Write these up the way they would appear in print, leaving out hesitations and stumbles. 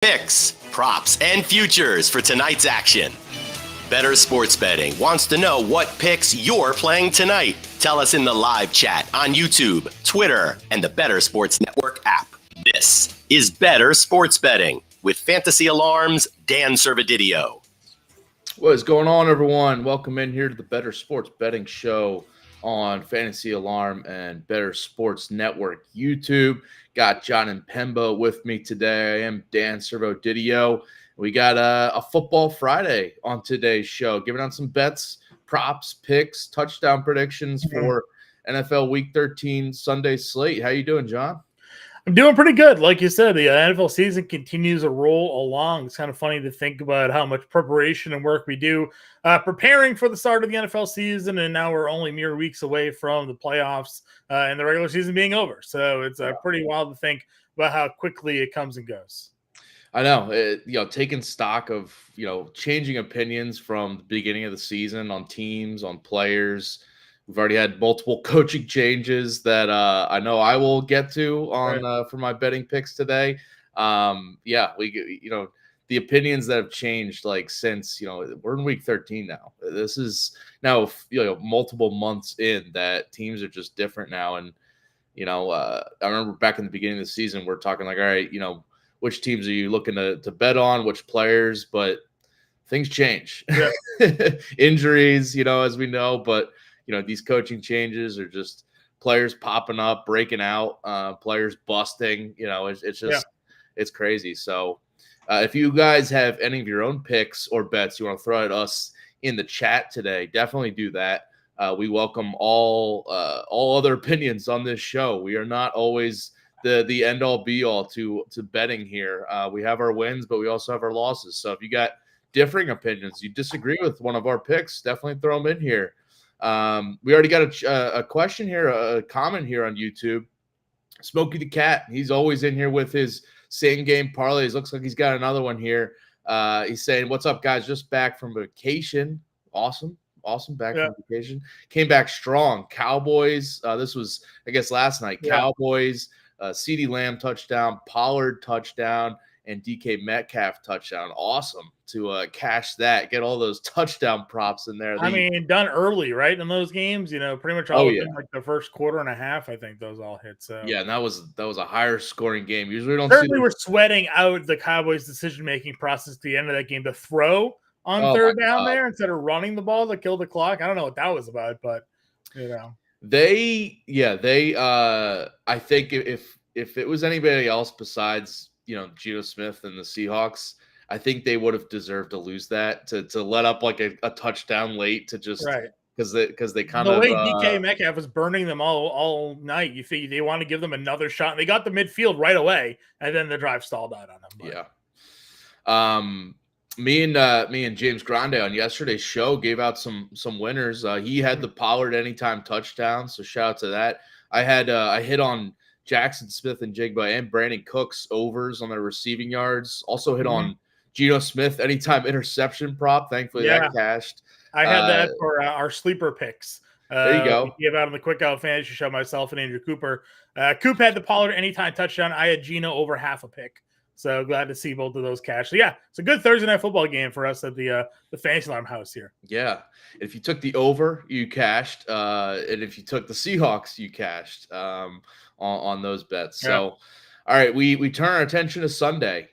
Picks, props, and futures for tonight's action. Bettor Sports Betting wants to know what picks you're playing tonight. Tell us in the live chat on YouTube, Twitter, and the Bettor Sports Network app. This is Bettor Sports Betting with Fantasy Alarm's Dan Servodidio. What is going on, everyone? Welcome in here to the Bettor Sports Betting Show on Fantasy Alarm and Bettor Sports Network YouTube. Got Jon Impemba with me today. I am Dan Servodidio. We got a Football Friday on today's show, giving out some bets, props, picks, touchdown predictions for NFL Week 13 Sunday slate. How you doing, Jon? I'm doing pretty good. Like you said, the NFL season continues to roll along. It's kind of funny to think about how much preparation and work we do preparing for the start of the NFL season, and now we're only mere weeks away from the playoffs and the regular season being over. So it's pretty wild to think about how quickly it comes and goes. I know, taking stock of, changing opinions from the beginning of the season on teams, on players. We've already had multiple coaching changes that I know I will get to on for my betting picks today. The opinions that have changed since we're in week 13 now. This is now multiple months in that teams are just different now. And I remember back in the beginning of the season, we're talking all right, which teams are you looking to bet on, which players, but things change. Yeah. Injuries, as we know, but these coaching changes are just players popping up, breaking out, players busting. It's crazy. So if you guys have any of your own picks or bets you want to throw at us in the chat today, definitely do that. We welcome all other opinions on this show. We are not always the end all be all to betting here. We have our wins, but we also have our losses. So if you got differing opinions, you disagree with one of our picks, definitely throw them in here. We already got a question here, a comment here on YouTube. Smokey the Cat, he's always in here with his same game parlays. Looks like he's got another one here. He's saying, "What's up, guys? Just back from vacation. Awesome back from vacation. Came back strong. Cowboys. This was, I guess, last night. Yeah. Cowboys. CeeDee Lamb touchdown, Pollard touchdown, and DK Metcalf touchdown. Awesome to cash that, get all those touchdown props in there. Done early, right? In those games, pretty much all in the first quarter and a half. I think those all hit. So yeah, and that was a higher scoring game. Usually, we're sweating out the Cowboys' decision making process at the end of that game to throw on third down there instead of running the ball to kill the clock. I don't know what that was about, but They I think if it was anybody else besides Geno Smith and the Seahawks, I think they would have deserved to lose that, to let up like a touchdown late, to just because they kind of the way DK Metcalf was burning them all night. You think they want to give them another shot, and they got the midfield right away, and then the drive stalled out on them. Yeah. Me and James Grande on yesterday's show gave out some winners. He had the Pollard anytime touchdown, so shout out to that. I hit on Jackson Smith and Jigba and Brandon Cooks overs on their receiving yards. Also hit on Geno Smith anytime interception prop. Thankfully that cashed. I had that for our sleeper picks. There you go. We gave out on the Quick Out Fantasy Show, myself and Andrew Cooper. Coop had the Pollard anytime touchdown. I had Geno over half a pick. So glad to see both of those cash. So yeah, it's a good Thursday night football game for us at the Fantasy Alarm house here. Yeah, if you took the over, you cashed, and if you took the Seahawks, you cashed on those bets. So, all right, we turn our attention to Sunday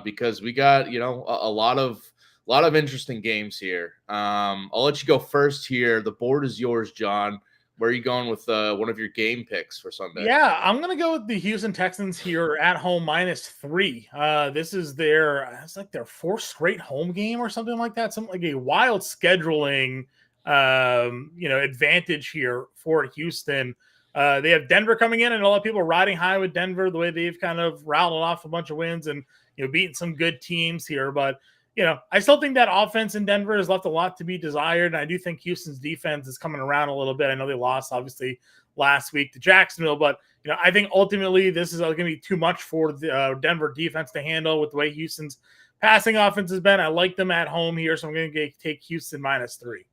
because we got a lot of interesting games here. I'll let you go first here. The board is yours, Jon. Where are you going with one of your game picks for Sunday? Yeah, I'm going to go with the Houston Texans here at home -3. This is their fourth straight home game or something like that. Something like a wild scheduling, advantage here for Houston. They have Denver coming in, and a lot of people riding high with Denver, the way they've kind of rattled off a bunch of wins and beaten some good teams here. But I still think that offense in Denver has left a lot to be desired. And I do think Houston's defense is coming around a little bit. I know they lost, obviously, last week to Jacksonville, but I think ultimately this is going to be too much for the Denver defense to handle with the way Houston's passing offense has been. I like them at home here, so I'm going to take Houston -3.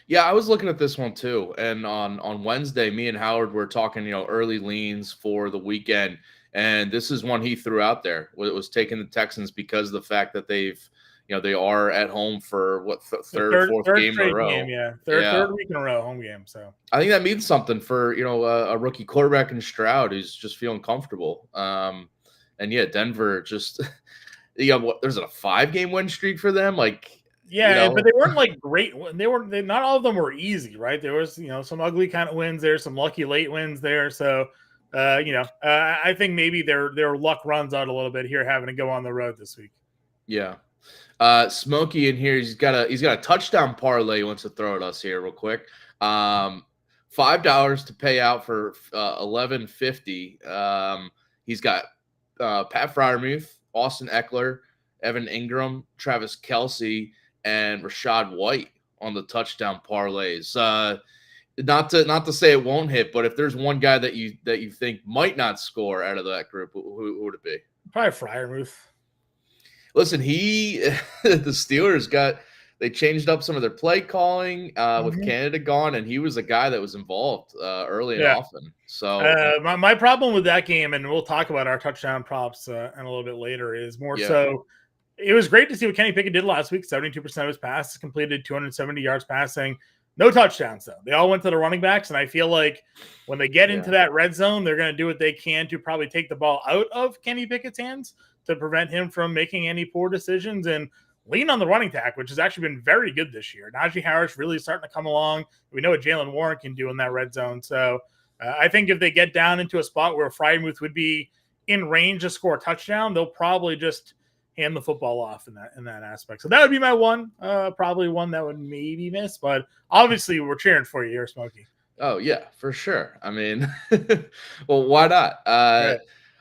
Yeah, I was looking at this one too. And on Wednesday, me and Howard were talking, early leans for the weekend. And this is one he threw out there. It was taking the Texans because of the fact that they are at home for third, fourth game in a row. Third week in a row home game. So I think that means something for a rookie quarterback in Stroud who's just feeling comfortable. And yeah, Denver just there's a 5-game win streak for them. Like but they weren't like great. They not all of them were easy, right? There was some ugly kind of wins there, some lucky late wins there. So I think maybe their luck runs out a little bit here, having to go on the road this week. Yeah. Smokey in here, he's got a touchdown parlay he wants to throw at us here real quick. $5 to pay out for $11.50. He's got Pat Freiermuth, Austin Eckler, Evan Ingram, Travis Kelce, and Rachaad White on the touchdown parlays. Not to say it won't hit, but if there's one guy that you think might not score out of that group, who would it be? Probably Freiermuth. Listen, the Steelers they changed up some of their play calling with Canada gone, and he was a guy that was involved early and often. So my problem with that game, and we'll talk about our touchdown props in a little bit later, is more so it was great to see what Kenny Pickett did last week. 72% of his passes completed, 270 yards passing. No touchdowns, though. They all went to the running backs, and I feel like when they get into that red zone, they're going to do what they can to probably take the ball out of Kenny Pickett's hands to prevent him from making any poor decisions and lean on the running attack, which has actually been very good this year. Najee Harris really starting to come along. We know what Jalen Warren can do in that red zone. So I think if they get down into a spot where Freiermuth would be in range to score a touchdown, they'll probably just hand the football off in that aspect. So that would be my one, probably one that would maybe miss, but obviously we're cheering for you here, Smokey. Oh yeah, for sure. I mean, well, why not? All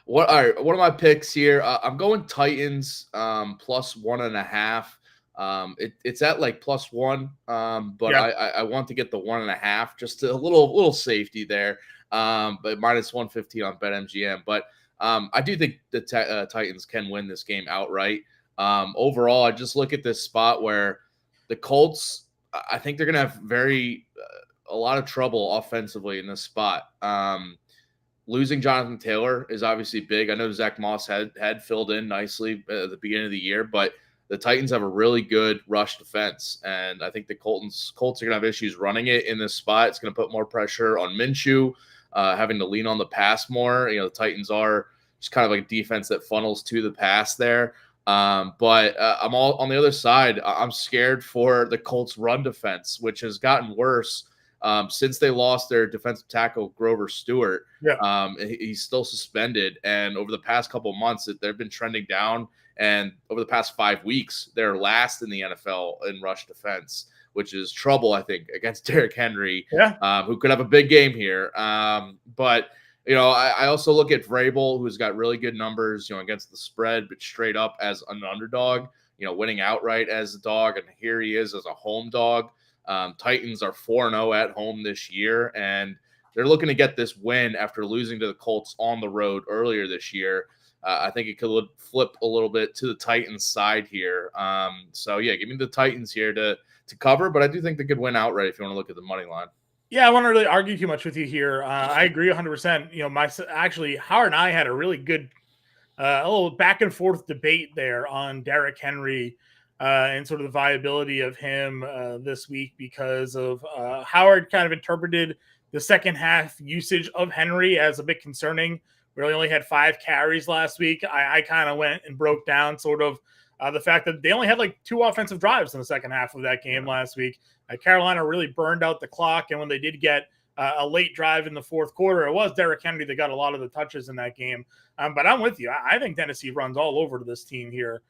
right, one of my picks here, I'm going Titans plus 1.5. It's at like +1, but I want to get the 1.5, just a little safety there. But -115 on BetMGM. But I do think the Titans can win this game outright. Overall, I just look at this spot where the Colts, I think they're going to have a lot of trouble offensively in this spot. Losing Jonathan Taylor is obviously big. I know Zach Moss had filled in nicely at the beginning of the year, but the Titans have a really good rush defense, and I think the Colts are going to have issues running it in this spot. It's going to put more pressure on Minshew, having to lean on the pass more. The Titans are just kind of like a defense that funnels to the pass there. But I'm all on the other side. I'm scared for the Colts run defense, which has gotten worse since they lost their defensive tackle, Grover Stewart. He's still suspended. And over the past couple of months, they've been trending down. And over the past 5 weeks, they're last in the NFL in rush defense, which is trouble, I think, against Derrick Henry, who could have a big game here. But I also look at Vrabel, who's got really good numbers, against the spread, but straight up as an underdog, winning outright as a dog. And here he is as a home dog. Titans are 4-0 at home this year, and they're looking to get this win after losing to the Colts on the road earlier this year. I think it could flip a little bit to the Titans side here. So yeah, give me the Titans here to cover, but I do think they could win outright if you want to look at the money line. Yeah, I won't really argue too much with you here. I agree 100%. Actually, Howard and I had a really good, a little back and forth debate there on Derrick Henry and sort of the viability of him this week, because of Howard kind of interpreted the second half usage of Henry as a bit concerning. Really only had 5 carries last week. I kind of went and broke down sort of the fact that they only had like 2 offensive drives in the second half of that game last week. Carolina really burned out the clock, and when they did get a late drive in the fourth quarter, it was Derrick Henry that got a lot of the touches in that game. But I'm with you. I think Tennessee runs all over to this team here.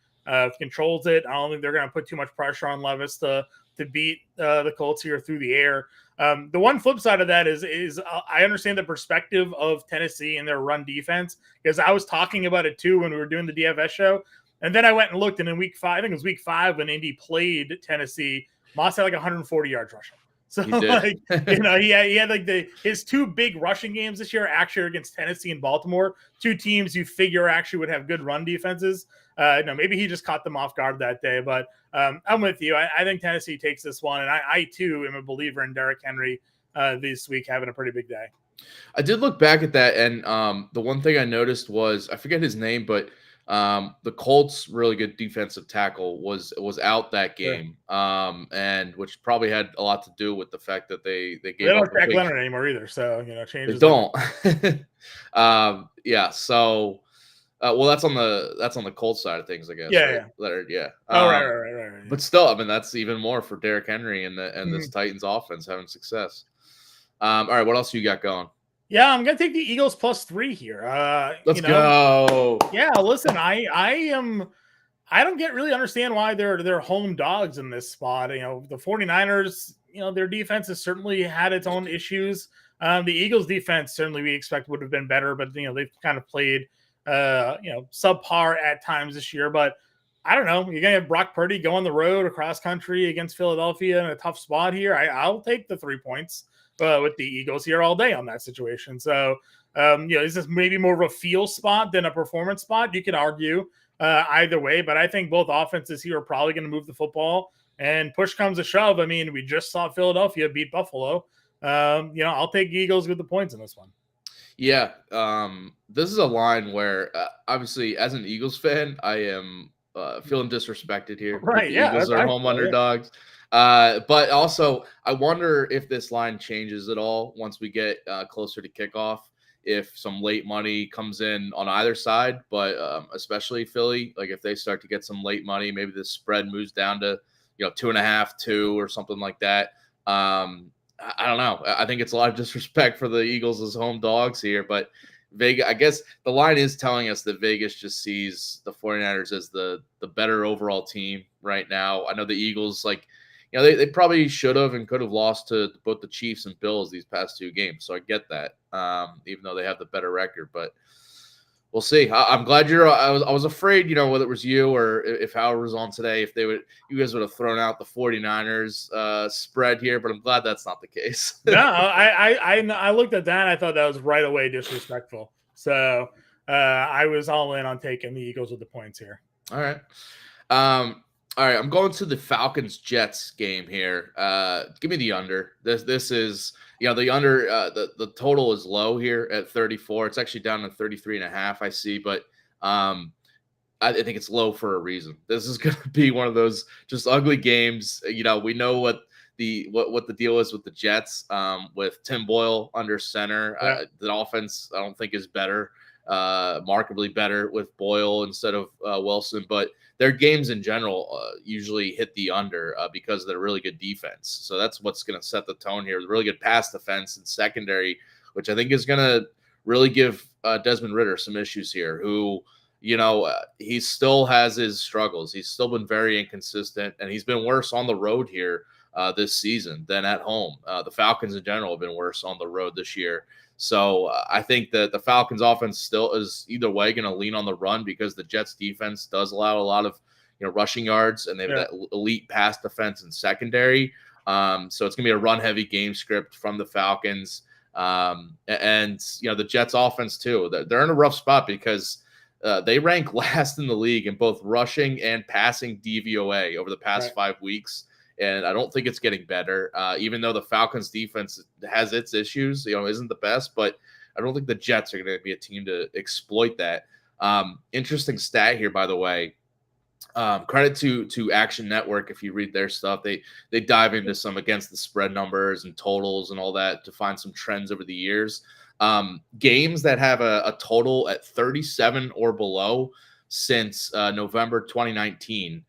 Controls it. I don't think they're going to put too much pressure on Levis to beat the Colts here through the air. The one flip side of that is I understand the perspective of Tennessee and their run defense, because I was talking about it too when we were doing the DFS show. And then I went and looked, and in week 5, I think it was week 5 when Indy played Tennessee, Moss had like 140 yards rushing. So like, he had like his 2 big rushing games this year actually against Tennessee and Baltimore, 2 teams you figure actually would have good run defenses. Maybe he just caught them off guard that day, but I'm with you. I think Tennessee takes this one, and I too am a believer in Derrick Henry this week having a pretty big day. I did look back at that, and the one thing I noticed was, I forget his name, but the Colts' really good defensive tackle was out that game, and which probably had a lot to do with the fact that they They gave up don't a Jack big. Leonard anymore either, so They changes. don't. Yeah. So, well, that's on the Colts side of things, I guess. Yeah, right? yeah. Leonard, yeah. Oh, right. But still, I mean, that's even more for Derrick Henry and this Titans offense having success. All right, what else you got going? Yeah, I'm gonna take the Eagles +3 here. Let's go. Yeah, listen, I don't really understand why they're home dogs in this spot. The 49ers, their defense has certainly had its own issues. The Eagles defense certainly we expect would have been better, but they've kind of played subpar at times this year. But I don't know. You're gonna have Brock Purdy go on the road across country against Philadelphia in a tough spot here. I'll take the 3 points with the Eagles here all day on that situation. So is this maybe more of a feel spot than a performance spot? You could argue either way, but I think both offenses here are probably going to move the football. And push comes to shove. I mean, we just saw Philadelphia beat Buffalo. I'll take Eagles with the points in this one. Yeah, this is a line where obviously, as an Eagles fan, I am feeling disrespected here. Right? The Yeah, Eagles are home underdogs. But also, I wonder if this line changes at all once we get closer to kickoff. If some late money comes in on either side, but especially Philly, like if they start to get some late money, maybe the spread moves down to 2.5, 2 or something like that. I don't know. I think it's a lot of disrespect for the Eagles as home dogs here, but Vegas, I guess the line is telling us that Vegas just sees the 49ers as the better overall team right now. I know the Eagles, they probably should have and could have lost to both the Chiefs and Bills these past 2 games. So I get that, even though they have the better record. But we'll see. I'm glad I was afraid, whether it was you or if Howell was on today, if you guys would have thrown out the 49ers spread here. But I'm glad that's not the case. No, I looked at that and I thought that was right away disrespectful. So I was all in on taking the Eagles with the points here. All right. All right, I'm going to the Falcons-Jets game here. Give me the under. This is, the under, the total is low here at 34. It's actually down to 33.5, I see, but I think it's low for a reason. This is going to be one of those just ugly games. We know what the deal is with the Jets, with Tim Boyle under center. Yeah. The offense, I don't think, is better, markedly better with Boyle instead of Wilson, but their games in general usually hit the under because of their really good defense. So that's what's going to set the tone here. The really good pass defense and secondary, which I think is going to really give Desmond Ridder some issues here, who, he still has his struggles. He's still been very inconsistent, and he's been worse on the road here this season than at home. The Falcons in general have been worse on the road this year. So I think that the Falcons offense still is either way going to lean on the run because the Jets defense does allow a lot of rushing yards, and they have that elite pass defense and secondary. So it's going to be a run heavy game script from the Falcons. And the Jets offense too. They're in a rough spot because they rank last in the league in both rushing and passing DVOA over the past 5 weeks. And I don't think it's getting better, even though the Falcons defense has its issues, isn't the best, but I don't think the Jets are going to be a team to exploit that. Interesting stat here, by the way. Credit to Action Network. If you read their stuff, they dive into some against the spread numbers and totals and all that to find some trends over the years. Games that have a total at 37 or below since November 2019.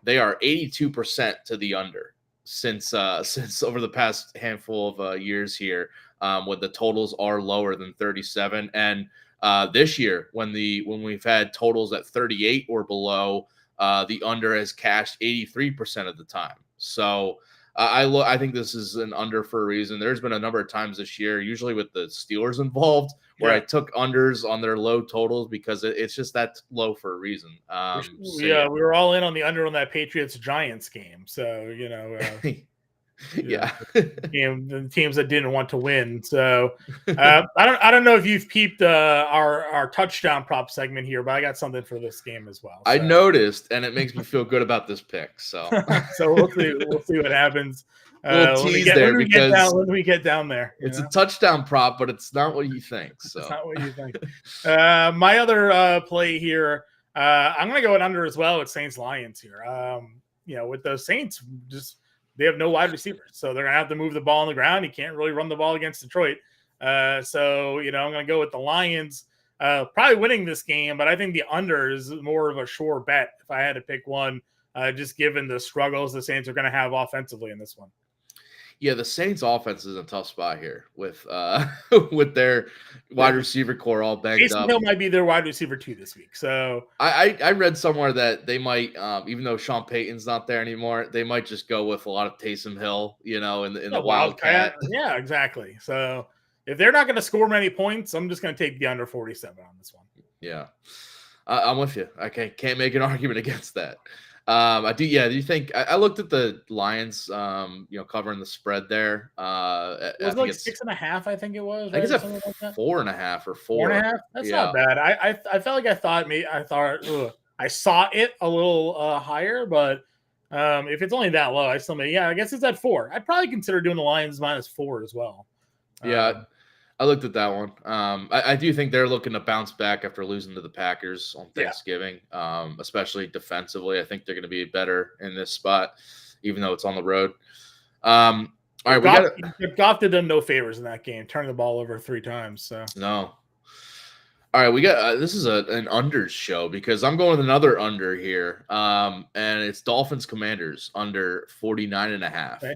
They are 82% to the under since over the past handful of years here, when the totals are lower than 37. And this year, when we've had totals at 38 or below, the under has cashed 83% of the time. So I think this is an under for a reason. There's been a number of times this year, usually with the Steelers involved, where I took unders on their low totals because it's just that low for a reason. We were all in on the under on that Patriots Giants game. So, the teams that didn't want to win. So I don't know if you've peeped our touchdown prop segment here, but I got something for this game as well. So. I noticed, and it makes me feel good about this pick. So so we'll see what happens. We'll tease there because when we get down there. It's a touchdown prop, but it's not what you think. So it's not what you think. My other play here, I'm going to go under as well with Saints Lions here. With the Saints, they have no wide receivers, so they're going to have to move the ball on the ground. You can't really run the ball against Detroit. I'm going to go with the Lions. Probably winning this game, but I think the under is more of a sure bet if I had to pick one, just given the struggles the Saints are going to have offensively in this one. Yeah, the Saints offense is in a tough spot here with with their wide receiver core all banged Taysom up. Hill might be their wide receiver 2 this week. So I read somewhere that they might, even though Sean Payton's not there anymore, they might just go with a lot of Taysom Hill, in the Wildcat. Yeah, exactly. So if they're not going to score many points, I'm just going to take the under 47 on this one. Yeah, I'm with you. I can't make an argument against that. I do. Yeah. Do you think I looked at the Lions, covering the spread there? It was like 6.5. I think it was. Right? I think it's at 4.5 or 4. 4.5. That's not bad. I felt like I saw it a little higher, but if it's only that low, I still may. Yeah, I guess it's at 4. I'd probably consider doing the Lions -4 as well. Yeah. I looked at that one. I do think they're looking to bounce back after losing to the Packers on Thanksgiving, especially defensively. I think they're going to be better in this spot, even though it's on the road. All right, Goff did them no favors in that game, turning the ball over 3 times. So no. All right, we got this is an unders show because I'm going with another under here, and it's Dolphins Commanders under 49.5. Okay.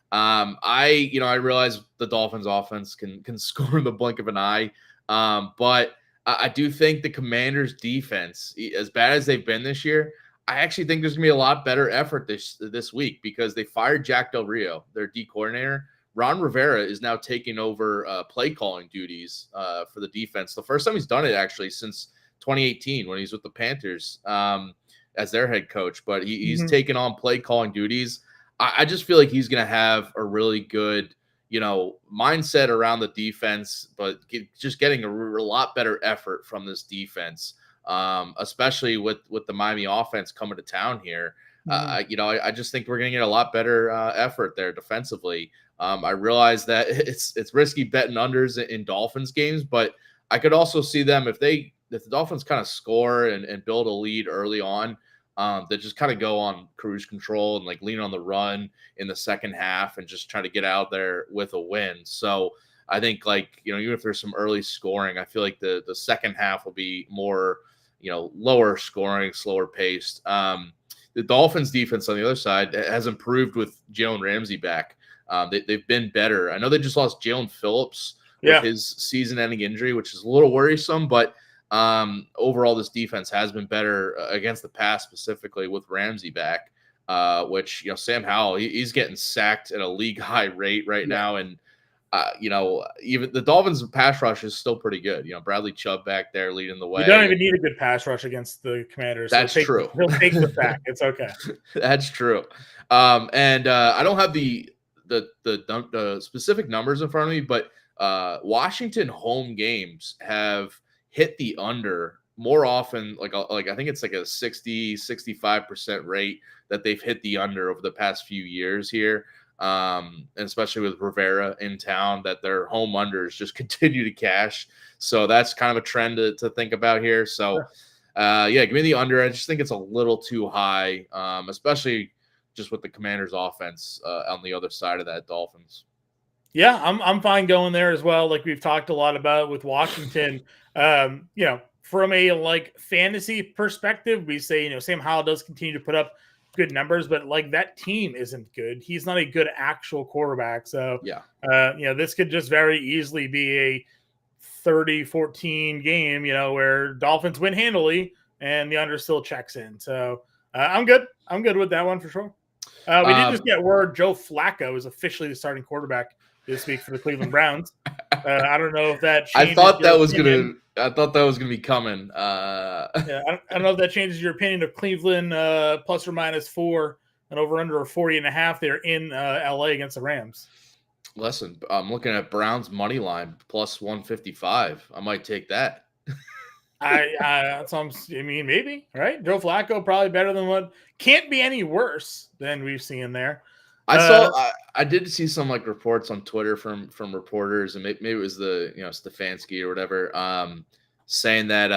I realize the Dolphins offense can score in the blink of an eye. But I do think the Commanders defense, as bad as they've been this year, I actually think there's gonna be a lot better effort this week because they fired Jack Del Rio, their D coordinator. Ron Rivera is now taking over play calling duties for the defense. The first time he's done it actually since 2018 when he's with the Panthers as their head coach, but he's taken on play calling duties. I just feel like he's going to have a really good, mindset around the defense, but just getting a lot better effort from this defense, especially with the Miami offense coming to town here. I just think we're going to get a lot better effort there defensively. I realize that it's risky betting unders in Dolphins games, but I could also see them if the Dolphins kind of score and build a lead early on. That just kind of go on cruise control and like lean on the run in the second half and just try to get out there with a win. So I think even if there's some early scoring, I feel like the second half will be more, lower scoring, slower paced. The Dolphins defense on the other side has improved with Jalen Ramsey back. They've been better. I know they just lost Jalen Phillips with his season-ending injury, which is a little worrisome, but overall, this defense has been better against the pass, specifically with Ramsey back, which, Sam Howell, he's getting sacked at a league high rate right now. And, even the Dolphins pass rush is still pretty good. Bradley Chubb back there leading the way. You don't even need a good pass rush against the Commanders. That's true. He'll take the sack. It's okay. That's true. And I don't have the specific numbers in front of me, but Washington home games have hit the under more often, like I think it's like a 65% rate that they've hit the under over the past few years here, and especially with Rivera in town, that their home unders just continue to cash. So that's kind of a trend to think about here. So give me the under. I just think it's a little too high, especially just with the Commanders offense on the other side of that Dolphins. Yeah, I'm fine going there as well. Like we've talked a lot about with Washington, from a fantasy perspective, we say, Sam Howell does continue to put up good numbers, but that team isn't good. He's not a good actual quarterback. So, this could just very easily be a 30-14 game, where Dolphins win handily and the under still checks in. So I'm good. I'm good with that one for sure. We did just get word Joe Flacco is officially the starting quarterback this week for the Cleveland Browns. I don't know if that changes. I thought that was gonna be coming. I don't know if that changes your opinion of Cleveland plus or minus 4 and over under 40.5. They're in LA against the Rams. Listen, I'm looking at Browns money line plus 155. I might take that. Maybe, right? Joe Flacco probably better than can't be any worse than we've seen there. I did see some like reports on Twitter from reporters, and maybe it was the Stefanski or whatever, saying that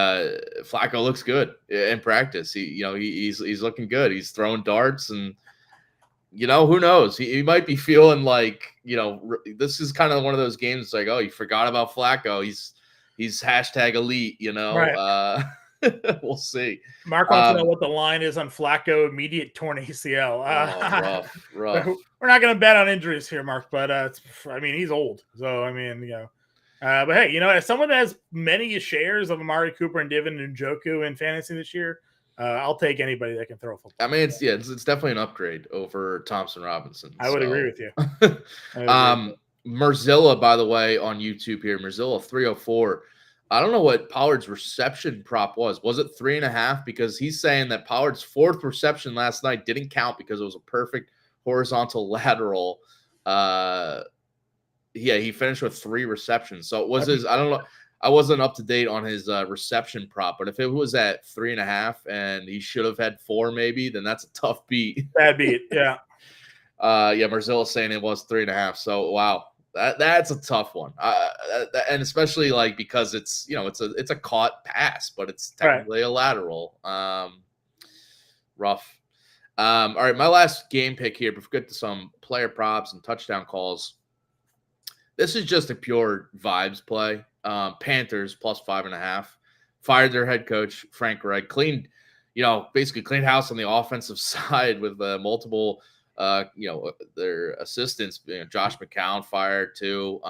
Flacco looks good in practice. He's looking good. He's throwing darts, and who knows? He might be feeling like this is kind of one of those games. It's like, oh, you forgot about Flacco. He's hashtag elite. Right. We'll see. Mark wants to know what the line is on Flacco, immediate torn ACL. Rough. We're not going to bet on injuries here, Mark, but he's old. So, but hey, as someone that has many shares of Amari Cooper and Divin and Njoku in fantasy this year, I'll take anybody that can throw a football. It's definitely an upgrade over Thompson Robinson. I would agree with you. Merzilla, by the way, on YouTube here, Merzilla 304. I don't know what Pollard's reception prop was. Was it 3.5? Because he's saying that Pollard's 4th reception last night didn't count because it was a perfect horizontal lateral. He finished with 3 receptions. So it was his. I don't know. I wasn't up to date on his reception prop, but if it was at 3.5 and he should have had 4, maybe, then that's a tough beat. Bad beat, yeah. Merzilla saying it was 3.5. So wow. That's a tough one, and especially like because it's it's a caught pass, but it's technically a lateral. Rough. All right, my last game pick here. Before we get to some player props and touchdown calls, this is just a pure vibes play. Panthers plus 5.5. Fired their head coach Frank Reich. Basically cleaned house on the offensive side with multiple. Their assistants, Josh McCown fired too.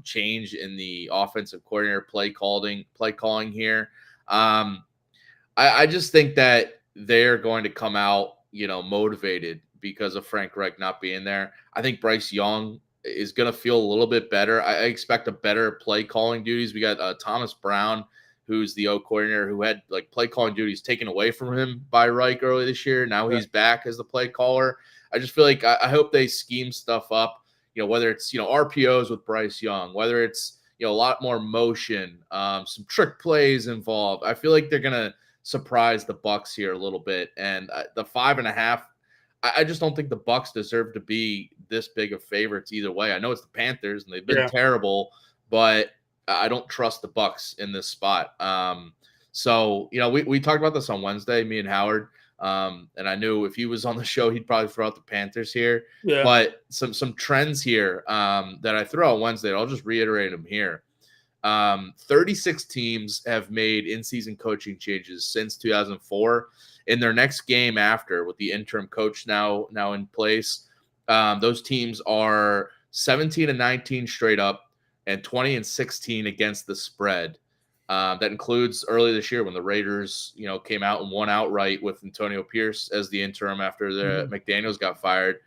Change in the offensive coordinator play calling here. I just think that they're going to come out, motivated because of Frank Reich not being there. I think Bryce Young is going to feel a little bit better. I expect a better play calling duties. We got Thomas Brown, who's the O coordinator, who had like play calling duties taken away from him by Reich early this year. Now he's back as the play caller. I just feel like I hope they scheme stuff up, whether it's, RPOs with Bryce Young, whether it's, a lot more motion, some trick plays involved. I feel like they're going to surprise the Bucs here a little bit. And the 5.5, I just don't think the Bucs deserve to be this big of favorites either way. I know it's the Panthers and they've been terrible, but I don't trust the Bucs in this spot. So, we talked about this on Wednesday, me and Howard. And I knew if he was on the show, he'd probably throw out the Panthers here. Yeah. But some trends here that I threw out Wednesday, I'll just reiterate them here. 36 teams have made in-season coaching changes since 2004. In their next game after, with the interim coach now in place, those teams are 17-19 straight up and 20-16 against the spread. That includes early this year when the Raiders, came out and won outright with Antonio Pierce as the interim after the McDaniels got fired.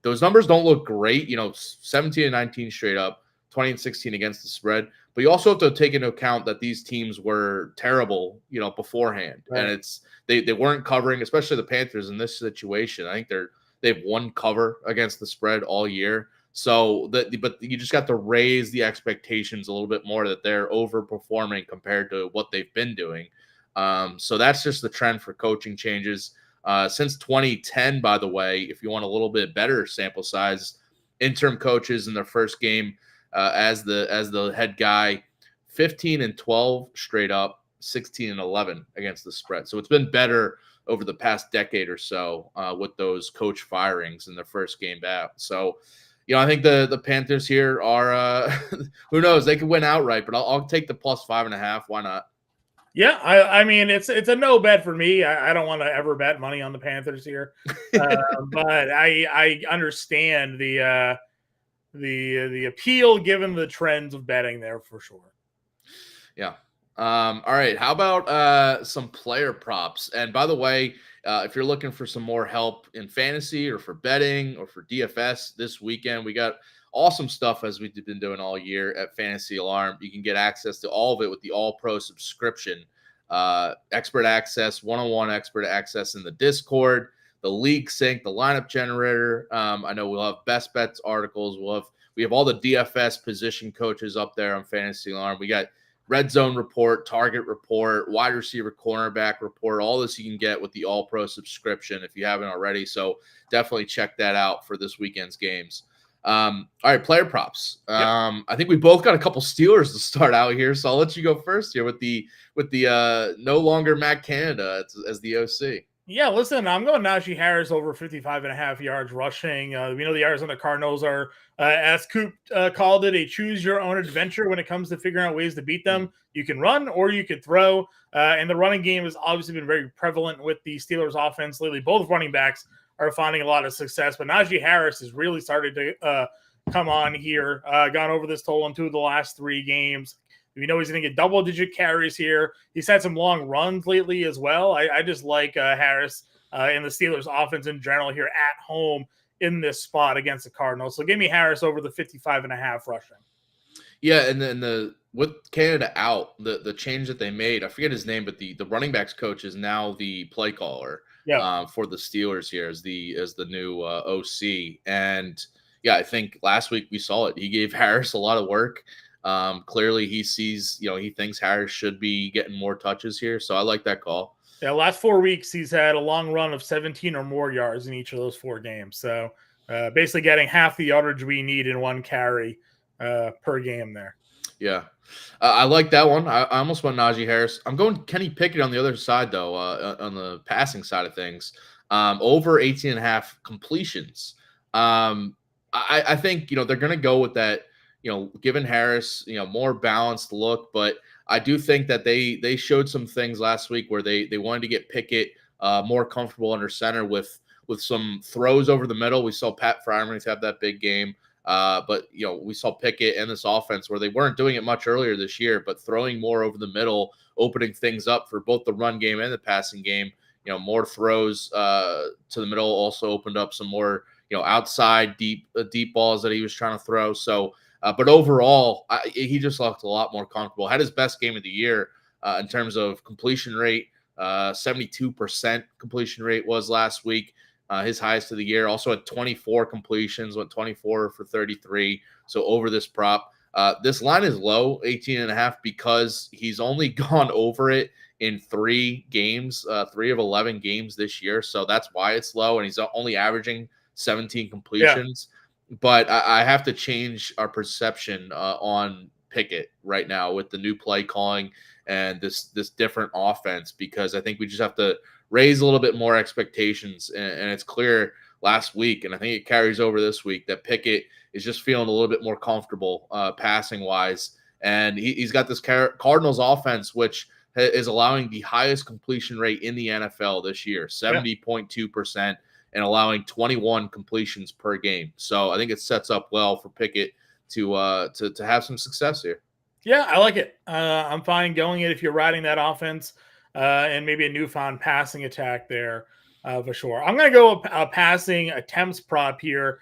Those numbers don't look great, 17-19 straight up, 20-16 against the spread. But you also have to take into account that these teams were terrible, beforehand, right. And they weren't covering, especially the Panthers in this situation. I think they've won cover against the spread all year. So, but you just got to raise the expectations a little bit more that they're overperforming compared to what they've been doing. So that's just the trend for coaching changes. Since 2010, by the way, if you want a little bit better sample size, interim coaches in their first game as the head guy, 15-12 straight up, 16-11 against the spread. So it's been better over the past decade or so with those coach firings in their first game out. So, I think the Panthers here are who knows, they could win outright, but I'll take the plus 5.5. Why not? Yeah, I mean it's a no bet for me. I don't want to ever bet money on the Panthers here, but I understand the appeal given the trends of betting there for sure. Yeah. All right. How about some player props? And by the way, if you're looking for some more help in fantasy or for betting or for DFS this weekend, we got awesome stuff as we've been doing all year at Fantasy Alarm. You can get access to all of it with the All Pro subscription, expert access, one-on-one expert access in the Discord, the league sync, the lineup generator. I know we'll have best bets articles. We have all the DFS position coaches up there on Fantasy Alarm. We got red zone report, target report, wide receiver, cornerback report. All this you can get with the All Pro subscription if you haven't already. So definitely check that out for this weekend's games. All right, player props. I think we both got a couple Steelers to start out here, so I'll let you go first here with the no longer Matt Canada as the OC. Yeah, listen, I'm going Najee Harris over 55.5 yards rushing. We know the Arizona Cardinals are, as Coop called it, a choose-your-own adventure when it comes to figuring out ways to beat them. You can run or you could throw, and the running game has obviously been very prevalent with the Steelers' offense lately. Both running backs are finding a lot of success, but Najee Harris has really started to come on here, gone over this total in 2 of the last 3 games. We know he's going to get double-digit carries here. He's had some long runs lately as well. I just like Harris and the Steelers' offense in general here at home in this spot against the Cardinals. So give me Harris over the 55.5 rushing. Yeah, and then with Canada out, the change that they made, I forget his name, but the running backs coach is now the play caller for the Steelers here as the new OC. And yeah, I think last week we saw it. He gave Harris a lot of work. Clearly he sees, he thinks Harris should be getting more touches here. So I like that call. Yeah, last 4 weeks, he's had a long run of 17 or more yards in each of those 4 games. So basically getting half the yardage we need in 1 carry per game there. Yeah. I like that one. I almost went Najee Harris. I'm going Kenny Pickett on the other side, though, on the passing side of things. Over 18.5 completions. I think, they're going to go with that, giving Harris, more balanced look. But I do think that they showed some things last week where they wanted to get Pickett more comfortable under center with some throws over the middle. We saw Pat Freiermuth have that big game. But we saw Pickett and this offense where they weren't doing it much earlier this year, but throwing more over the middle, opening things up for both the run game and the passing game. More throws to the middle also opened up some more outside deep balls that he was trying to throw. So, but overall, he just looked a lot more comfortable. Had his best game of the year in terms of completion rate. 72% completion rate was last week. His highest of the year. Also had 24 completions, went 24 for 33. So over this prop. This line is low, 18.5, because he's only gone over it in 3 games, 3 of 11 games this year. So that's why it's low, and he's only averaging 17 completions. Yeah. But I have to change our perception on Pickett right now with the new play calling and this different offense, because I think we just have to raise a little bit more expectations. And it's clear last week, and I think it carries over this week, that Pickett is just feeling a little bit more comfortable passing-wise. And he's got this Cardinals offense, which is allowing the highest completion rate in the NFL this year, 70.2%, and allowing 21 completions per game. So I think it sets up well for Pickett to have some success here. Yeah, I like it. I'm fine going it if you're riding that offense. And maybe a newfound passing attack there for sure. I'm going to go a passing attempts prop here.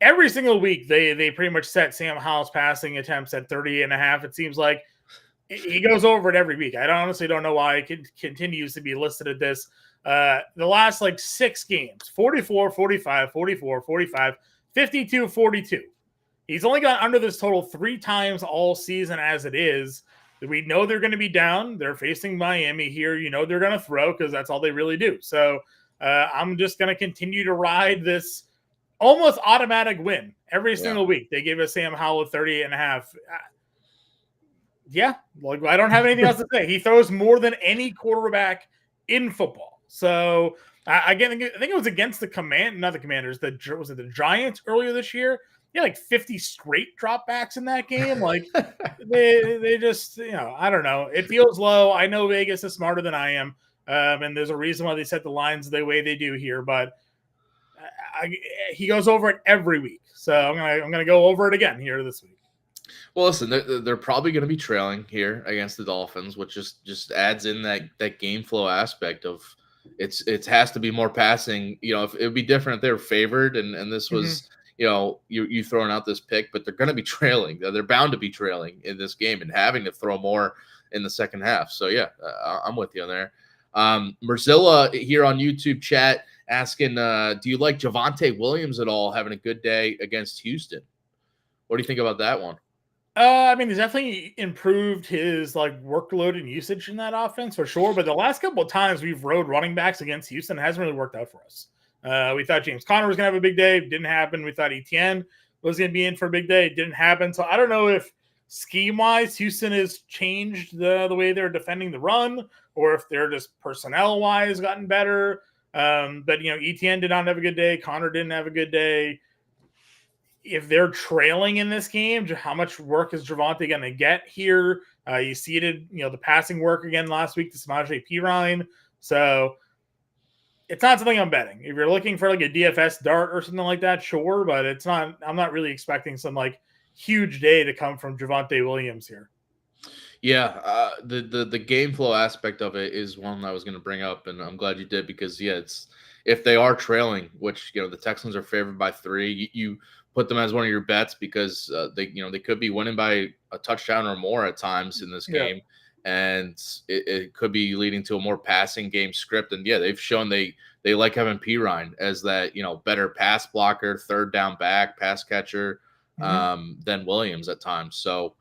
Every single week, they pretty much set Sam Howell's passing attempts at 30.5. It seems like he goes over it every week. I honestly don't know why it continues to be listed at this. The last 6 games, 44, 45, 44, 45, 52, 42. He's only got under this total 3 times all season as it is. We know they're going to be down. They're facing Miami here. They're going to throw because that's all they really do. So I'm just going to continue to ride this almost automatic win every single week. They gave us Sam Howell 38.5. I don't have anything else to say. He throws more than any quarterback in football. So I think it was against the Commanders. Was it the Giants earlier this year? Yeah, 50 straight dropbacks in that game. They just, I don't know. It feels low. I know Vegas is smarter than I am. And there's a reason why they set the lines the way they do here, but he goes over it every week. So I'm going to go over it again here this week. Well, listen, they're probably going to be trailing here against the Dolphins, which just adds in that game flow aspect of it has to be more passing. If it would be different if they were favored and this was, you throwing out this pick, but they're going to be trailing. They're bound to be trailing in this game and having to throw more in the second half. So, yeah, I'm with you on there. Merzilla here on YouTube chat asking, do you like Javonte Williams at all having a good day against Houston? What do you think about that one? I mean, he's definitely improved his workload and usage in that offense for sure. But the last couple of times we've rode running backs against Houston, it hasn't really worked out for us. We thought James Conner was going to have a big day. Didn't happen. We thought Etienne was going to be in for a big day. It didn't happen. So I don't know if scheme-wise Houston has changed the way they're defending the run, or if they're just personnel-wise gotten better. But, Etienne did not have a good day. Conner didn't have a good day. If they're trailing in this game, how much work is Javonte going to get here? You seeded, the passing work again last week to Samaje Perine. So it's not something I'm betting. If you're looking for a DFS dart or something like that, sure, but it's not. I'm not really expecting some huge day to come from Javonte Williams here. Yeah, the game flow aspect of it is one I was going to bring up, and I'm glad you did because it's if they are trailing, which the Texans are favored by 3, you put them as one of your bets because they could be winning by a touchdown or more at times in this game, and it could be leading to a more passing game script. And they've shown they like having Perine as that better pass blocker, third down back, pass catcher than Williams at times. So.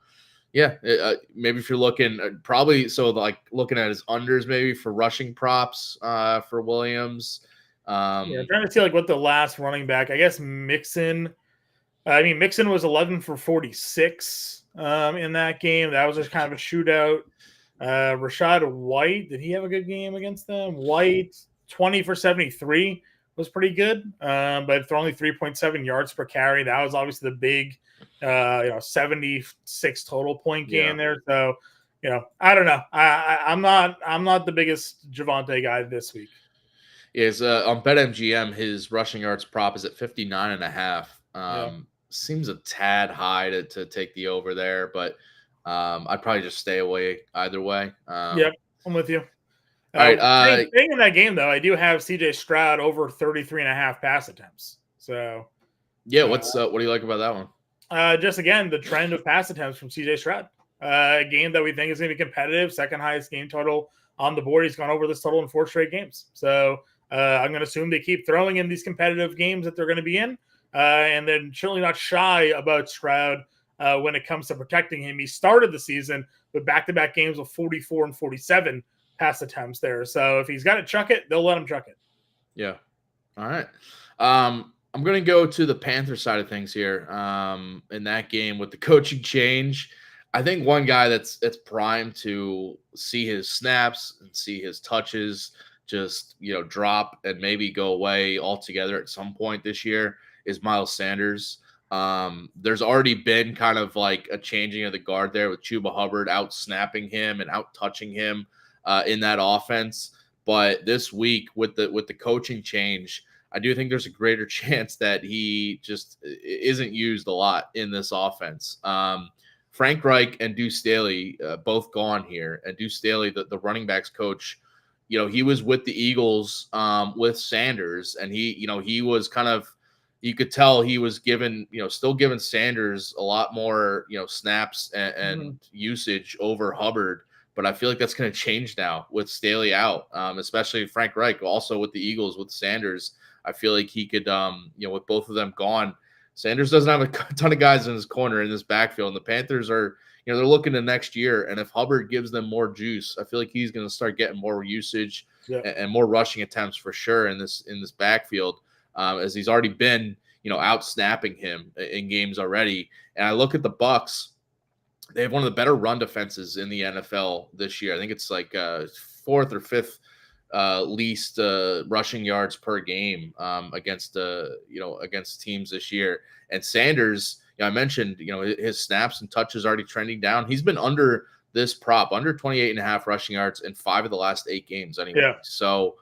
Yeah, maybe if you're looking looking at his unders maybe for rushing props for Williams. Trying to see what the last running back. I guess Mixon. Mixon was 11 for 46 in that game. That was just kind of a shootout. Rachaad White, did he have a good game against them? White 20 for 73 was pretty good, but for only 3.7 yards per carry. That was obviously the big 76 total point game there. So, I don't know. I'm not the biggest Javonte guy this week. Is on BetMGM, his rushing yards prop is at 59.5. Seems a tad high to take the over there, but I'd probably just stay away either way. I'm with you. All right. Staying in that game, though, I do have CJ Stroud over 33.5 pass attempts. So, what do you like about that one? Just again, the trend of pass attempts from CJ Stroud. A game that we think is going to be competitive, second highest game total on the board. He's gone over this total in 4 straight games. So I'm going to assume they keep throwing in these competitive games that they're going to be in. And then certainly not shy about Stroud when it comes to protecting him. He started the season with back-to-back games of 44 and 47 pass attempts there. So if he's got to chuck it, they'll let him chuck it. Yeah. All right. I'm going to go to the Panther side of things here. In that game with the coaching change, I think one guy that's primed to see his snaps and see his touches just, drop and maybe go away altogether at some point this year is Miles Sanders. There's already been kind of a changing of the guard there with Chuba Hubbard out snapping him and out touching him in that offense. But this week with the coaching change, I do think there's a greater chance that he just isn't used a lot in this offense. Frank Reich and Deuce Staley both gone here. And Deuce Staley, the running backs coach, he was with the Eagles with Sanders, and he was kind of, you could tell he was still giving Sanders a lot more, snaps and usage over Hubbard. But I feel like that's going to change now with Staley out, especially Frank Reich also with the Eagles with Sanders. I feel like he could, with both of them gone, Sanders doesn't have a ton of guys in his corner in this backfield. And the Panthers are, they're looking to next year. And if Hubbard gives them more juice, I feel like he's going to start getting more usage and more rushing attempts for sure in this backfield, as he's already been, out snapping him in games already. And I look at the Bucs. They have one of the better run defenses in the NFL this year. I think it's 4th or 5th least rushing yards per game against teams this year. And Sanders, I mentioned, his snaps and touches already trending down. He's been under this prop, under 28.5 rushing yards in 5 of the last 8 games anyway. Yeah. So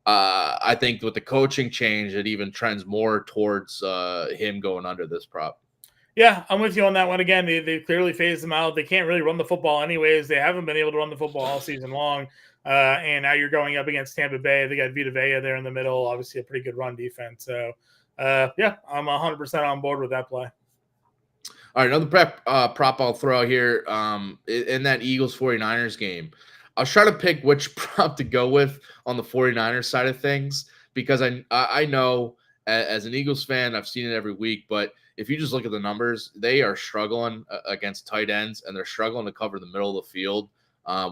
I think with the coaching change, it even trends more towards him going under this prop. Yeah, I'm with you on that one. Again, they clearly phased them out. They can't really run the football anyways. They haven't been able to run the football all season long. And now you're going up against Tampa Bay. They got Vita Vea there in the middle, obviously a pretty good run defense. So, I'm 100% on board with that play. All right, another prop I'll throw out here in that Eagles-49ers game. I was trying to pick which prop to go with on the 49ers side of things because I know as an Eagles fan, I've seen it every week, but if you just look at the numbers, they are struggling against tight ends, and they're struggling to cover the middle of the field,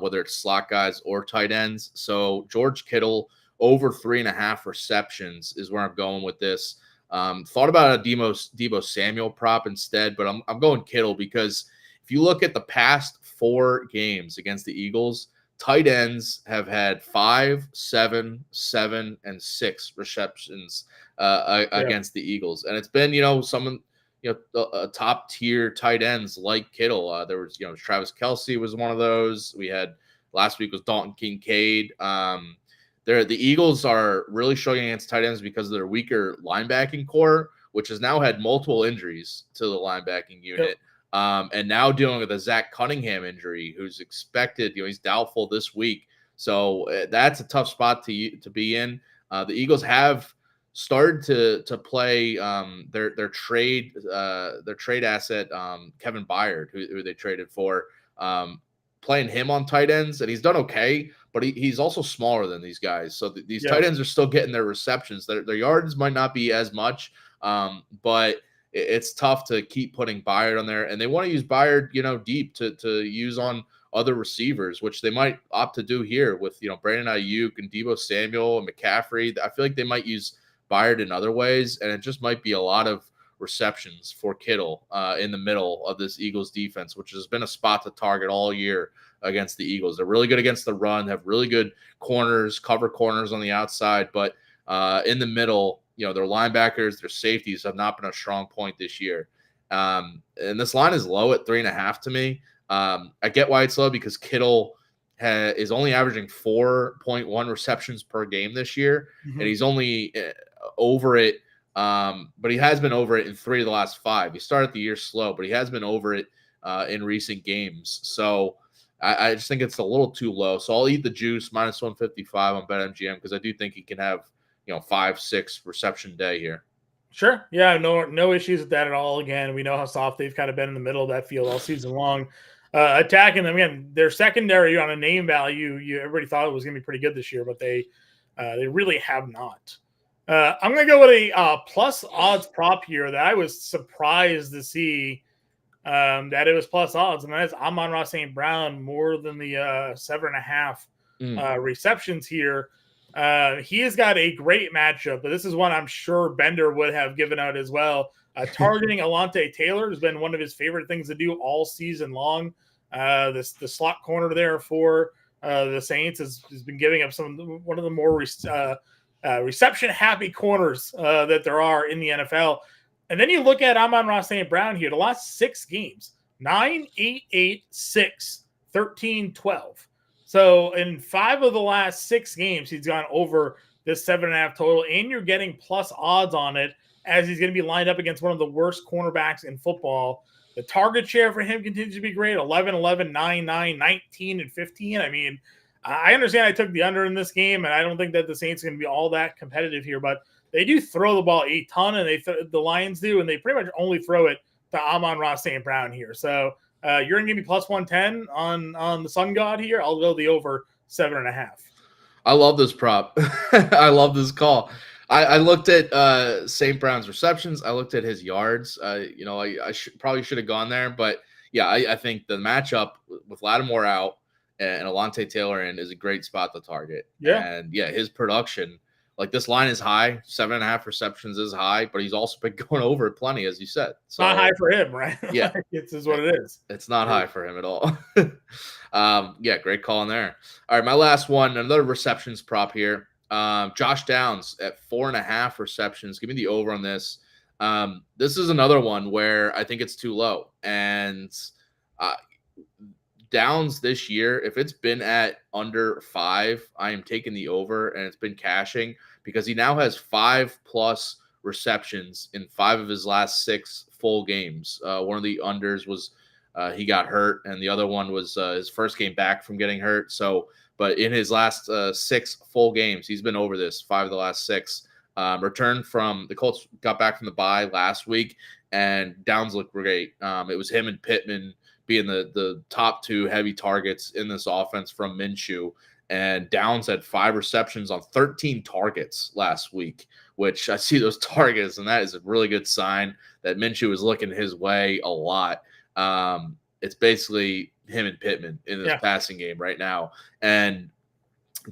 whether it's slot guys or tight ends. So George Kittle over 3.5 receptions is where I'm going with this. Thought about a Deebo Samuel prop instead, but I'm going Kittle because if you look at the past 4 games against the Eagles, tight ends have had 5, 7, 7, and 6 receptions against the Eagles, and it's been some top tier tight ends like Kittle. There was Travis Kelce was one of those. We had last week was Dalton Kincaid. The Eagles are really struggling against tight ends because of their weaker linebacking core, which has now had multiple injuries to the linebacking unit. And now dealing with a Zach Cunningham injury, who's expected, he's doubtful this week. So that's a tough spot to be in. The Eagles have started to play their trade asset, Kevin Byard, who they traded for, playing him on tight ends, and he's done okay, but he's also smaller than these guys. So these tight ends are still getting their receptions. Their yards might not be as much, but it's tough to keep putting Byard on there, and they want to use Byard, deep to use on other receivers, which they might opt to do here with, Brandon Ayuk and Deebo Samuel and McCaffrey. I feel like they might use Byard in other ways, and it just might be a lot of receptions for Kittle in the middle of this Eagles defense, which has been a spot to target all year against the Eagles. They're really good against the run, have really good cover corners on the outside, but in the middle, their linebackers, their safeties have not been a strong point this year. And this line is low at 3.5 to me. I get why it's low because Kittle is only averaging 4.1 receptions per game this year, and he's only over it. But he has been over it in 3 of the last 5. He started the year slow, but he has been over it in recent games. So I just think it's a little too low. So I'll eat the juice, minus 155 on BetMGM, because I do think he can have 5-6 reception day here. Sure. Yeah, no issues with that at all. Again, we know how soft they've kind of been in the middle of that field all season long. Attacking them, again, their secondary on a name value, everybody thought it was going to be pretty good this year, but they really have not. I'm going to go with a plus odds prop here that I was surprised to see that it was plus odds, and that is Amon-Ra St. Brown more than the 7.5 receptions here. He has got a great matchup, but this is one I'm sure Bender would have given out as well. Targeting Alontae Taylor has been one of his favorite things to do all season long. The slot corner there for the Saints has been giving up one of the more reception happy corners that there are in the NFL. And then you look at Amon-Ra St. Brown here, the last 6 games, 9, 8, 8, 6, 13, 12. So in 5 of the last 6 games, he's gone over this 7.5 total, and you're getting plus odds on it as he's going to be lined up against one of the worst cornerbacks in football. The target share for him continues to be great, 11, 11, 9, 9, 19, and 15. I mean, I understand I took the under in this game, and I don't think that the Saints are going to be all that competitive here, but they do throw the ball a ton, and the Lions do, and they pretty much only throw it to Amon-Ra St. Brown here. So you're going to give me plus 110 on the Sun God here. I'll go the over 7.5. I love this prop. I love this call. I looked at St. Brown's receptions. I looked at his yards. I probably should have gone there, but yeah, I think the matchup with Lattimore out and Alontae Taylor in is a great spot to target. Yeah. And yeah, his production, like this line is high, 7.5 receptions is high, but he's also been going over it plenty, as you said. So, not high for him, right? Yeah. It's what it is. It's not high for him at all. Yeah, great call in there. All right, my last one, another receptions prop here. Josh Downs at 4.5 receptions. Give me the over on this. This is another one where I think it's too low. And Downs this year, if it's been at under 5, I am taking the over, and it's been cashing because he now has 5+ receptions in 5 of his last 6 full games. One of the unders was he got hurt, and the other one was his first game back from getting hurt. So, but in his last 6 full games, he's been over this 5 of the last 6. Returned from the Colts, got back from the bye last week, and Downs looked great. It was him and Pittman being the top 2 heavy targets in this offense from Minshew. And Downs had 5 receptions on 13 targets last week, which I see those targets, and that is a really good sign that Minshew is looking his way a lot. It's basically him and Pittman in this passing game right now. And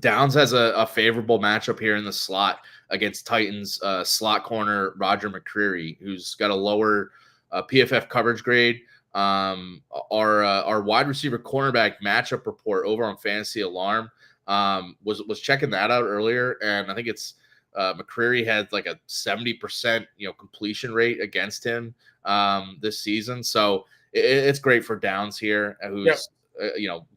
Downs has a favorable matchup here in the slot against Titans slot corner Roger McCreary, who's got a lower PFF coverage grade. Our wide receiver cornerback matchup report over on Fantasy Alarm was checking that out earlier, and I think it's McCreary had like a 70% completion rate against him this season. So it's great for Downs here, who's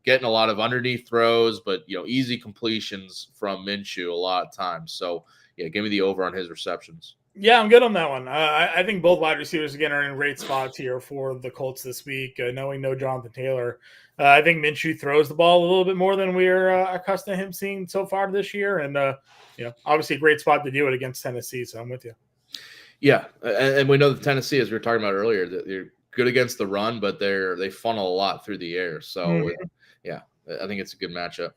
getting a lot of underneath throws, but easy completions from Minshew a lot of times. So give me the over on his receptions. Yeah, I'm good on that one. I think both wide receivers again are in great spots here for the Colts this week. Knowing no Jonathan Taylor, I think Minshew throws the ball a little bit more than we're accustomed to him seeing so far this year, and obviously a great spot to do it against Tennessee. So I'm with you. Yeah, and we know that Tennessee, as we were talking about earlier, that they're good against the run, but they funnel a lot through the air. So I think it's a good matchup.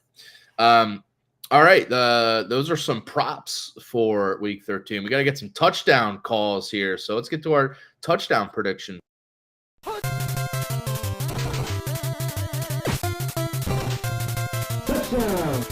All right, those are some props for Week 13. We got to get some touchdown calls here, so let's get to our touchdown prediction. Touchdown.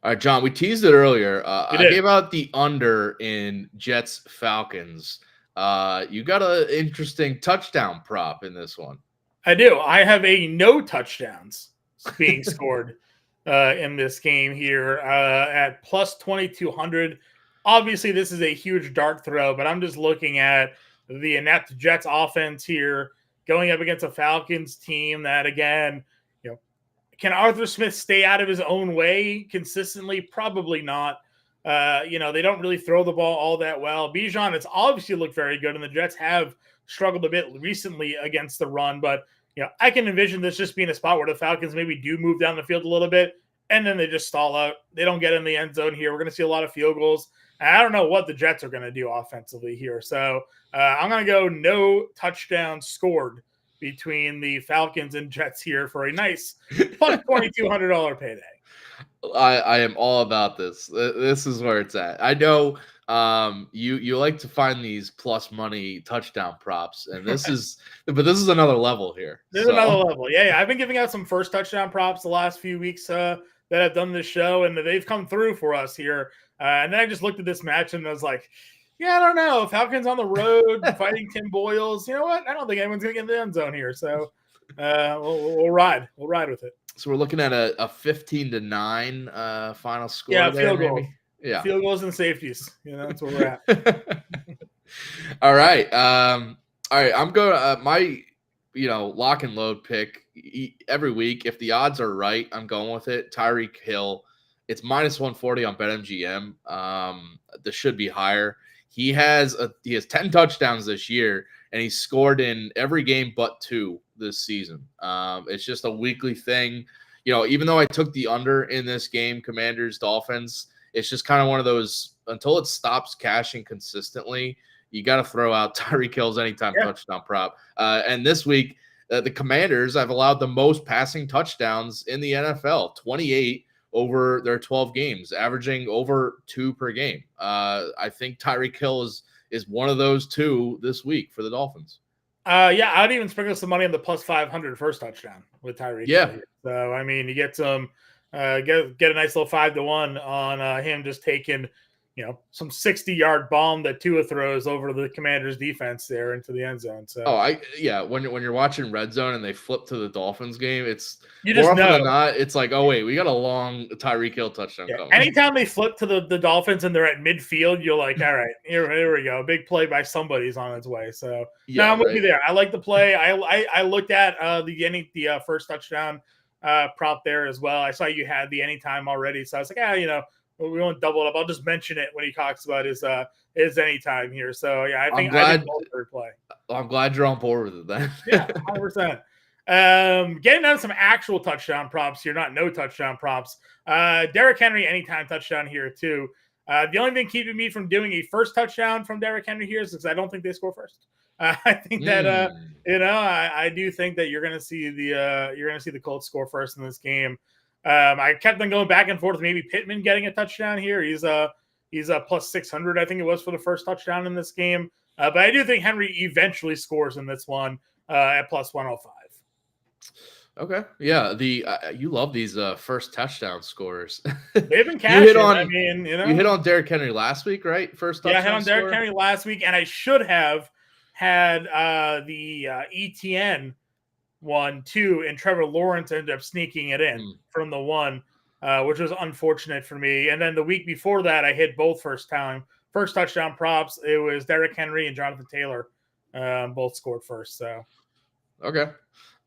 All right, John, we teased it earlier. I gave out the under in Jets Falcons. You got an interesting touchdown prop in this one. I do. I have no touchdowns being scored in this game here at plus 2,200. Obviously, this is a huge dart throw, but I'm just looking at the inept Jets offense here going up against a Falcons team that, again, can Arthur Smith stay out of his own way consistently? Probably not. They don't really throw the ball all that well. Bijan has obviously looked very good, and the Jets have struggled a bit recently against the run. But, I can envision this just being a spot where the Falcons maybe do move down the field a little bit, and then they just stall out. They don't get in the end zone here. We're going to see a lot of field goals. And I don't know what the Jets are going to do offensively here. So I'm going to go no touchdown scored between the Falcons and Jets here for a nice plus $2,200 payday. I am all about this. This is where it's at. I know you like to find these plus money touchdown props, and this is another level here. This is another level. Yeah. I've been giving out some first touchdown props the last few weeks that I've done this show, and they've come through for us here. And then I just looked at this match and I was like, I don't know. Falcons on the road fighting Tim Boyles. You know what? I don't think anyone's going to get in the end zone here. So we'll ride. We'll ride with it. So we're looking at a 15-9 final score. Yeah, field goals. Yeah, field goals and safeties. That's where we're at. All right. All right. I'm going my lock and load pick every week. If the odds are right, I'm going with it. Tyreek Hill. It's minus 140 on BetMGM. This should be higher. He has 10 touchdowns this year, and he's scored in every game but 2 this season. It's just a weekly thing. Even though I took the under in this game, Commanders, Dolphins, it's just kind of one of those, until it stops cashing consistently, you got to throw out Tyreek Hill's anytime touchdown prop. And this week, the Commanders have allowed the most passing touchdowns in the NFL, 28 over their 12 games, averaging over 2 per game. I think Tyreek Hill is one of those 2 this week for the Dolphins. I'd even sprinkle some money on the plus 500 first touchdown with Tyreek. Yeah. So, you get some, get a nice little 5-1 on him just taking, some 60-yard bomb that Tua throws over the Commanders defense there into the end zone. So, when you're watching Red Zone and they flip to the Dolphins game, it's you just more often know. than not, it's like, oh wait, we got a long Tyreek Hill touchdown coming. Anytime they flip to the Dolphins and they're at midfield, you're like, all right, here we go, big play by somebody's on its way. So I'm with you there. I like the play. I looked at the first touchdown prop there as well. I saw you had the anytime already, so I was like, we won't double it up. I'll just mention it when he talks about his anytime here. So I think both are play. I'm glad you're on board with it then. Yeah, 100%. Getting down some actual touchdown props here, not no touchdown props. Derrick Henry anytime touchdown here too. The only thing keeping me from doing a first touchdown from Derrick Henry here is because I don't think they score first. I think that I do think that you're going to see the Colts score first in this game. I kept on going back and forth. Maybe Pittman getting a touchdown here. He's a plus 600. I think it was for the first touchdown in this game. But I do think Henry eventually scores in this one at plus 105. Okay. Yeah. You love these first touchdown scores. They've been cashing. You hit on Derrick Henry last week, right? First touchdown. Yeah, I hit on Derrick Henry last week, and I should have had the ETN one too, and Trevor Lawrence ended up sneaking it in from the one, which was unfortunate for me. And then the week before that, I hit both first touchdown props. It was Derrick Henry and Jonathan Taylor, both scored first. So okay.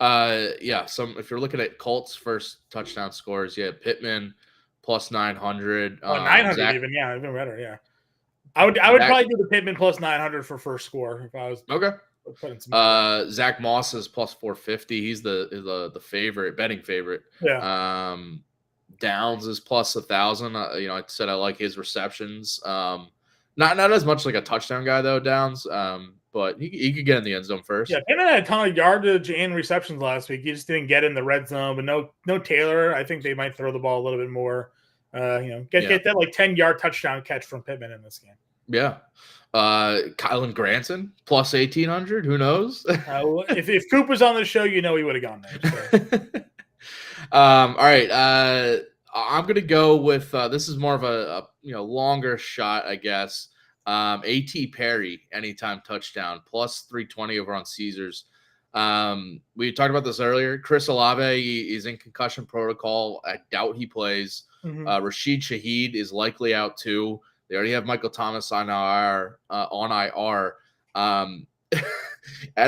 If you're looking at Colts first touchdown scores, Pittman plus 900. 900 even better. Yeah, I would probably do the Pittman plus 900 for first score if I was putting some. Zach Moss is plus 450. He's the favorite, betting favorite. Yeah. Downs is plus 1,000. I said I like his receptions. Not as much like a touchdown guy though, Downs. But he could get in the end zone first. Yeah, Pittman had a ton of yardage and receptions last week. He just didn't get in the red zone. But no Taylor. I think they might throw the ball a little bit more. Get that like 10-yard touchdown catch from Pittman in this game. Yeah. Kylan Granson plus 1,800. Who knows? If Coop was on the show, he would have gone there. So. All right. I'm gonna go with this is more of a longer shot, I guess. A.T. Perry, anytime touchdown, plus 320 over on Caesars. We talked about this earlier. Chris Olave is in concussion protocol. I doubt he plays. Rashid Shaheed is likely out too. They already have Michael Thomas on IR. Out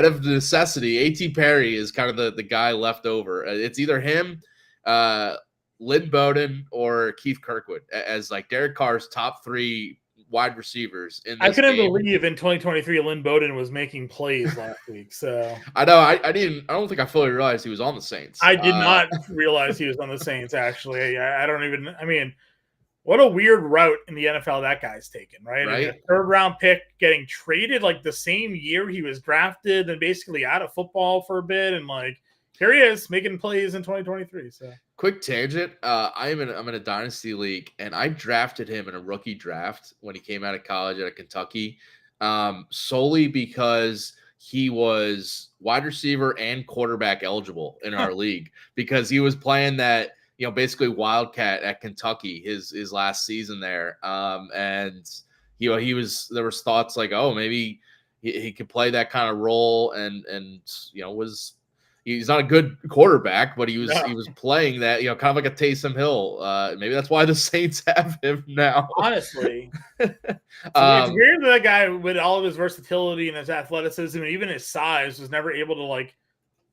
of necessity, A.T. Perry is kind of the guy left over. It's either him, Lynn Bowden, or Keith Kirkwood as like Derek Carr's top 3 wide receivers in this I couldn't game. believe in 2023 Lynn Bowden was making plays last week. So I know I don't think I fully realized he was on the Saints. I did not realize he was on the Saints, actually. What a weird route in the NFL that guy's taken, right? I mean, a 3rd round pick getting traded like the same year he was drafted and basically out of football for a bit, and like here he is making plays in 2023. So quick tangent. I'm in a dynasty league, and I drafted him in a rookie draft when he came out of college out of Kentucky, solely because he was wide receiver and quarterback eligible in our league because he was playing that basically wildcat at Kentucky his last season there, and there was thoughts like, oh, maybe he could play that kind of role, and he's not a good quarterback, but he was playing that, kind of like a Taysom Hill. Maybe that's why the Saints have him now. Honestly. It's weird that guy, with all of his versatility and his athleticism and even his size, was never able to like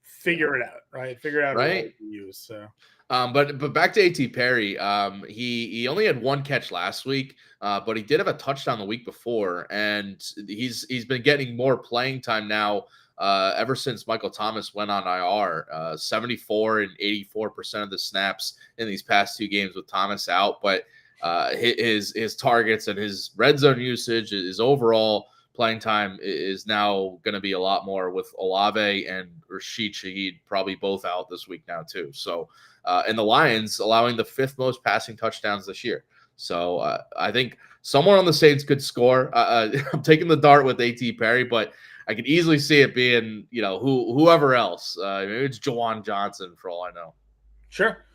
figure it out, right? Figure out what to use. So. But back to A.T. Perry, he only had 1 catch last week, but he did have a touchdown the week before, and he's been getting more playing time now ever since Michael Thomas went on IR. 74 and 84% of the snaps in these past 2 games with Thomas out, but his targets and his red zone usage, his overall playing time is now going to be a lot more with Olave and Rashid Shaheed probably both out this week now too. So, and the Lions allowing the 5th most passing touchdowns this year. So I think someone on the Saints could score. I'm taking the dart with A.T. Perry, but I could easily see it being, whoever else. Maybe it's Jawan Johnson for all I know. Sure.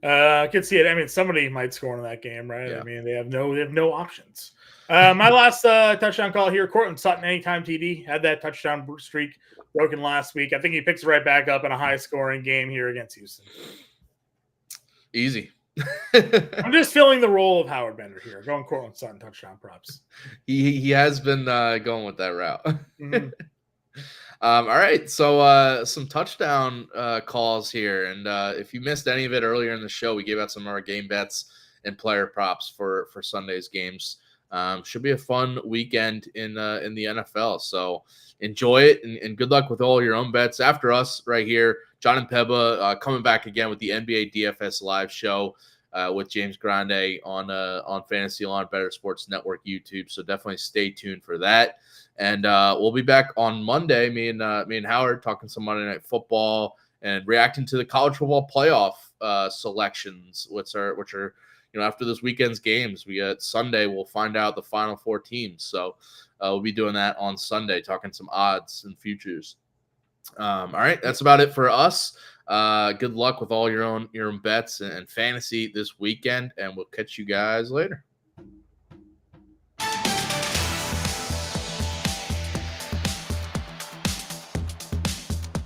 I could see it. I mean, somebody might score in that game, right? Yeah. I mean, they have no options. My last touchdown call here, Cortland Sutton, anytime TD, had that touchdown streak broken last week. I think he picks it right back up in a high-scoring game here against Houston. Easy. I'm just filling the role of Howard Bender here, going Cortland Sutton touchdown props. He has been going with that route. Mm-hmm. All right, so some touchdown calls here, and if you missed any of it earlier in the show, we gave out some of our game bets and player props for Sunday's games. Should be a fun weekend in the NFL, so enjoy it, and good luck with all your own bets. After us right here, Jon Impemba coming back again with the NBA DFS live show. with James Grande on Fantasy Line, Bettor Sports Network YouTube. So definitely stay tuned for that. And we'll be back on Monday, me and Howard, talking some Monday Night Football and reacting to the college football playoff selections, which are after this weekend's games. We got Sunday, we'll find out the final 4 teams. So we'll be doing that on Sunday, talking some odds and futures. All right, that's about it for us. Good luck with all your own bets and fantasy this weekend, and we'll catch you guys later.